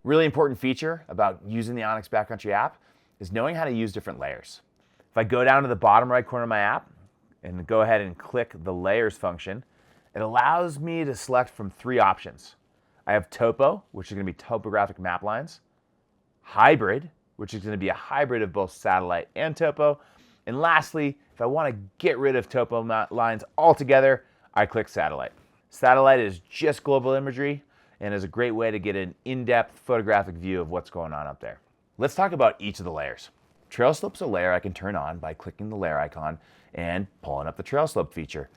Really important feature about using the onX Backcountry app is knowing how to use different layers. If I go down to the bottom right corner of my app and go ahead and click the layers function, it allows me to select from three options. I have Topo, which is going to be topographic map lines, Hybrid, which is going to be a hybrid of both satellite and topo, and lastly, if I want to get rid of topo lines altogether, I click Satellite. Satellite is just global imagery and is a great way to get an in-depth photographic view of what's going on up there. Let's talk about each of the layers. Trail slope's a layer I can turn on by clicking the layer icon and pulling up the trail slope feature.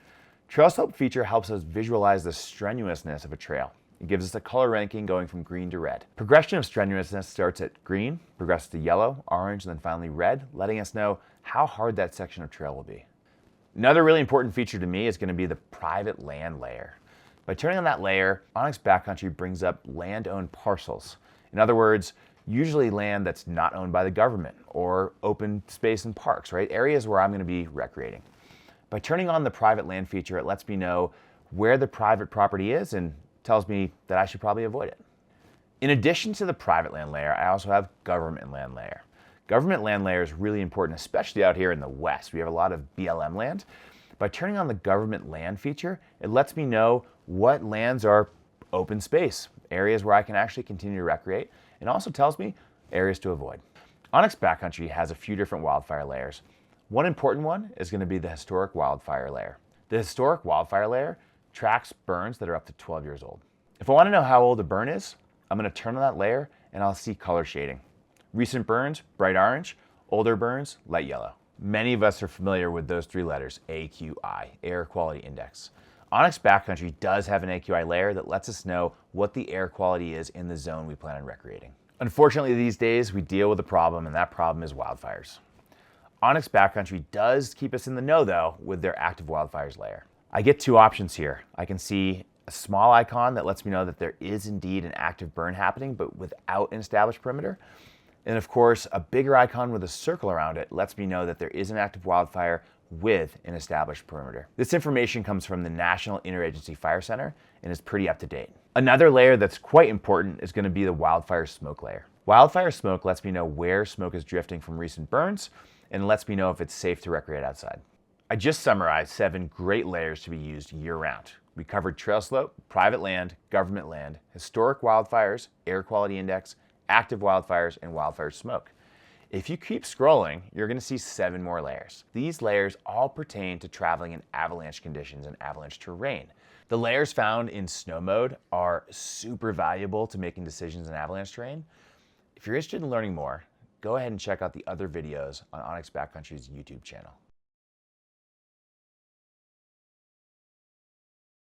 Trail slope feature helps us visualize the strenuousness of a trail. It gives us a color ranking going from green to red. Progression of strenuousness starts at green, progresses to yellow, orange, and then finally red, letting us know how hard that section of trail will be. Another really important feature to me is going to be the private land layer. By turning on that layer, onX Backcountry brings up land-owned parcels. In other words, usually land that's not owned by the government or open space and parks, right? Areas where I'm going to be recreating. By turning on the private land feature, it lets me know where the private property is and tells me that I should probably avoid it. In addition to the private land layer, I also have government land layer. Government land layer is really important, especially out here in the West. We have a lot of BLM land. By turning on the government land feature, it lets me know what lands are open space, areas where I can actually continue to recreate, and also tells me areas to avoid. onX Backcountry has a few different wildfire layers. One important one is going to be the historic wildfire layer. The historic wildfire layer tracks burns that are up to 12 years old. If I want to know how old a burn is, I'm going to turn on that layer and I'll see color shading. Recent burns, bright orange; older burns, light yellow. Many of us are familiar with those three letters, AQI, Air Quality Index. onX Backcountry does have an AQI layer that lets us know what the air quality is in the zone we plan on recreating. Unfortunately, these days we deal with a problem, and that problem is wildfires. onX Backcountry does keep us in the know though with their active wildfires layer. I get two options here. I can see a small icon that lets me know that there is indeed an active burn happening, but without an established perimeter. And of course, a bigger icon with a circle around it lets me know that there is an active wildfire with an established perimeter. This information comes from the National Interagency Fire Center and is pretty up to date. Another layer that's quite important is going to be the Wildfire Smoke layer. Wildfire Smoke lets me know where smoke is drifting from recent burns and lets me know if it's safe to recreate outside. I just summarized 7 great layers to be used year-round. We covered trail slope, private land, government land, historic wildfires, air quality index, active wildfires, and wildfire smoke. If you keep scrolling, you're going to see 7 more layers. These layers all pertain to traveling in avalanche conditions and avalanche terrain. The layers found in snow mode are super valuable to making decisions in avalanche terrain. If you're interested in learning more, go ahead and check out the other videos on onX Backcountry's YouTube channel.